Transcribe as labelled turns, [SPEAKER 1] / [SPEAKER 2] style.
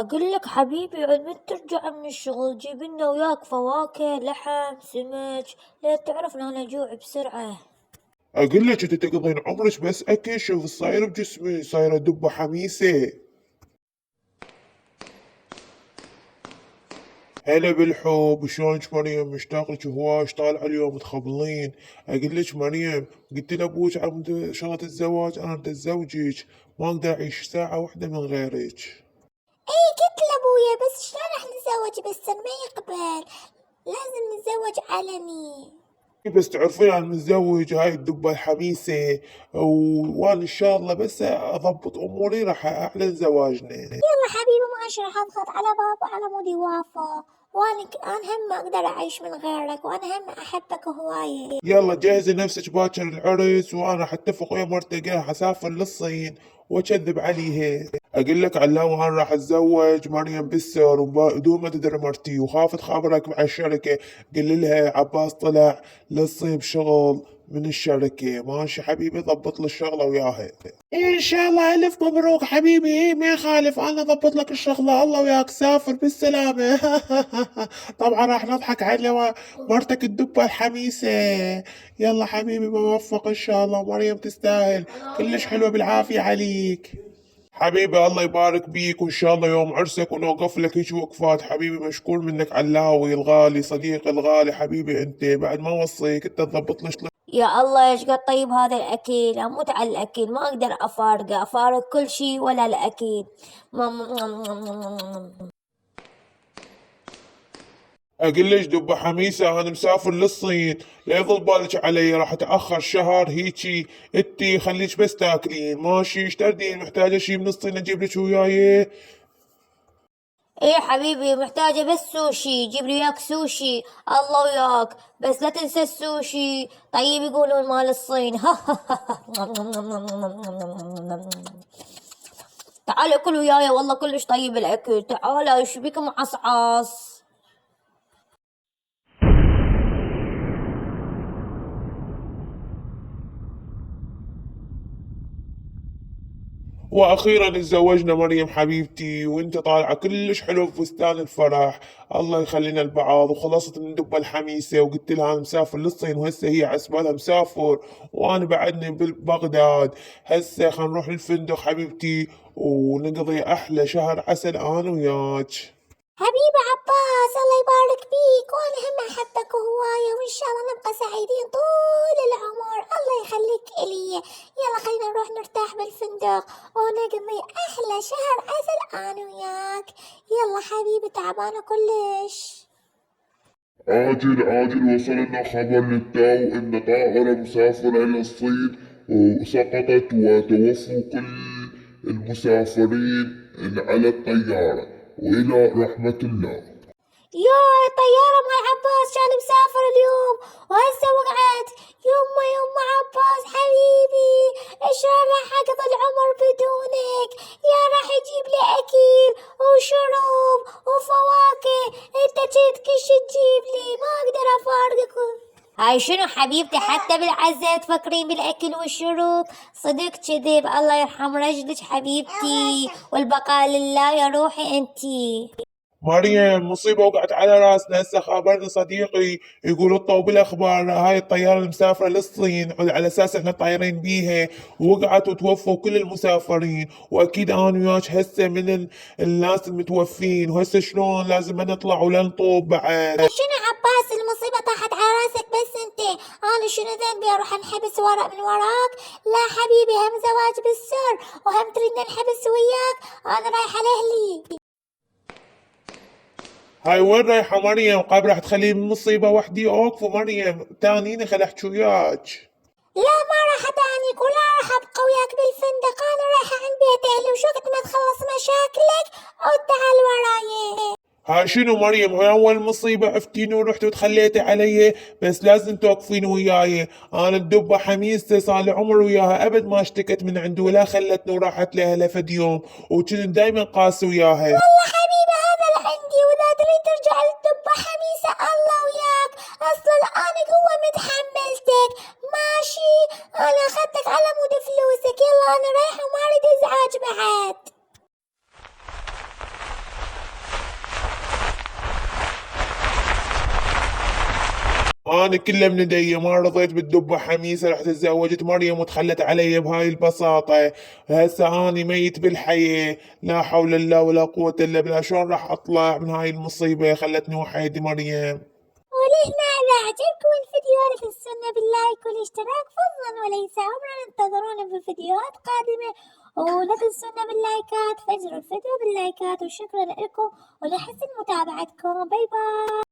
[SPEAKER 1] أقول لك حبيبي عقبال ترجع من الشغل جيب لنا وياك فواكه لحم سمك. لا تعرفنا أنا أجوع بسرعة.
[SPEAKER 2] اقول لك انت تقضين عمرك بس اكل. شوف الصاير بجسمي، صايره دبه حميسه. هلا بالحب، شلونك مريم؟ مشتاق لك هواش، طالع اليوم تخبلين. اقول لك مريم، قلت لابوك عن شغله الزواج، انا بدي اتزوجك، ما اقدر اعيش ساعه واحده من غيرك.
[SPEAKER 1] ايه قلت لابويا بس شلون راح نتزوج بس ما يقبل. لازم نتزوج علني.
[SPEAKER 2] بس تعرفين انا متزوج هاي الدبه الحميسه، وانا ان شاء الله بس اضبط اموري راح اعلن زواجنا.
[SPEAKER 1] يلا حبيبي ماشي راح اضغط على بابا على مود يوافق. أنا هم ما أقدر أعيش من غيرك وأنا هم أحبك هواية.
[SPEAKER 2] يلا جهزي نفسك باكر العرس، وانا راح اتفق ويا مرتقى حسافر للصين واكذب عليها. اقول لك علام انا راح اتزوج مريم بالسر وبدون ما تدري مرتي، وخافت خبرك مع الشركة. قل لها عباس طلع للصين بشغل من الشركة. ماشي حبيبي، ضبط لي الشغلة وياها. ان شاء الله الف مبروك حبيبي، ما يخالف انا ضبط لك الشغلة، الله وياك سافر بالسلامة. طبعا راح نضحك على مرتك الدبة الحميسة. يلا حبيبي موفق ان شاء الله، مريم تستاهل، كلش حلوة بالعافية عليك. حبيبي الله يبارك بيك، وان شاء الله يوم عرسك ونوقف لك هيك وقفات. حبيبي مشكور منك علاوي الغالي، صديقي الغالي. حبيبي انت بعد ما وصيك انت تضبط لي.
[SPEAKER 1] يا الله ايش قد طيب هذا الاكل. اموت على الاكل ما اقدر افارقه افارق كل شيء ولا الاكل.
[SPEAKER 2] اقول ليش دبة حميسة، انا مسافر للصين، لا يظل بالك علي، راح اتاخر شهر هيجي. انتي خليك بس تاكلين ماشي، ايش تردين؟ محتاجة شي من الصين اجيب لك وياي؟
[SPEAKER 1] ايه حبيبي محتاجة بس سوشي جيب لي وياك سوشي. الله وياك بس لا تنسى السوشي. طيب يقولون مال الصين. تعال كل وياي والله كلش طيب الاكل. تعال ايش بيك معصعص.
[SPEAKER 2] واخيرا تزوجنا مريم حبيبتي، وانت طالعه كلش حلو بفستان الفرح. الله يخلينا لبعض. وخلصت من دبة الحميسه وقلت لها انا مسافر للصين، وهسه هي عسبالها مسافر وانا بعدني ببغداد. هسه خلينا نروح للفندق حبيبتي ونقضي احلى شهر عسل انا وياك.
[SPEAKER 1] حبيبي عباس الله يبارك بيك وانا هم احبك هواية وان شاء الله نبقى سعيدين طول العمر. الله يخليك الي. يلا خلينا نروح نرتاح بالفندق ونقضي احلى شهر عسل انا وياك. يلا حبيبي تعبانة كلش.
[SPEAKER 2] عاجل عاجل، وصل لنا خبر للتو إن طائرة مسافرة إلى الصين وسقطت، وتوفوا كل المسافرين على الطيارة وإلى رحمة الله.
[SPEAKER 1] يا الطيارة مع عباس كان مسافر اليوم وهسه وقعت. يما عباس حبيبي شلون راح اقضي العمر بدونك. يا راح يجيب لي اكل وشرب وفواكه. انت جيت كل شي تجيب لي ما اقدر افارقك. هاي شنو حبيبتي حتى بالعزة تفكرين بالأكل والشرب. صدق كذب. الله يرحم رجلك حبيبتي والبقاء لله يا روحي انتي.
[SPEAKER 2] مريم مصيبة وقعت على راسنا. هسه خابرني صديقي يقول الطو بالاخبار هاي الطيارة المسافرة للصين على اساس احنا طايرين بيها، وقعت وتوفوا كل المسافرين. واكيد انا وياك هسه من الناس المتوفين. وهسه شلون لازم نطلع ولا نطوب بعد.
[SPEAKER 1] شنو عباس المصيبة طاحت على راسك بس انت. انا شنو ذنبي اروح انحبس ورا من وراك. لا حبيبي هم زواج بالسر وهم تريدنا نحبس وياك. انا رايحة لاهلي.
[SPEAKER 2] هاي وين رايحة مريم؟ قبل راح تخليني من مصيبة وحدي. اوقفوا مريم تانيني خل احكي وياك.
[SPEAKER 1] لا ما راح اتعنيك ولا راح ابقى وياك بالفندق. انا رايحة عند بيت اهلي وشو وقت ما تخلص مشاكلك عود تعال وراي.
[SPEAKER 2] ها شنو مريم؟ هاي اول مصيبة عفتيني ورحت وتخليتي علي، بس لازم توقفين وياي. انا الدبة حميستة صار لي عمر وياها، ابد ما اشتكت من عنده ولا خلتني وراحت لها لفد يوم، وكنت دايما قاسي وياها.
[SPEAKER 1] والله حبيبي هذا اللي عندي واذا تريد ترجع للدبة حميسة الله وياك. اصلا انا قوة متحملتك. ماشي انا اخذتك على مود فلوسك. يلا انا رايحة وما اريد ازعاج بعد.
[SPEAKER 2] أنا كلها من ايدي ما رضيت بالدبة حميسة، رحت تزوجت مريم وتخلت علي بهاي البساطة. هسا أني ميت بالحياة، لا حول الله ولا قوة إلا بالله. شلون راح أطلع من هاي المصيبة خلتني وحيدي مريم؟
[SPEAKER 1] ولهنا إذا عجبكم الفيديو لا تنسونا باللايك والاشتراك فضلا وليس أمرا. انتظرونا بفيديوهات قادمة ولا تنسونا باللايكات، فجروا الفيديو باللايكات. وشكرا لكم ولحسن متابعتكم. باي باي.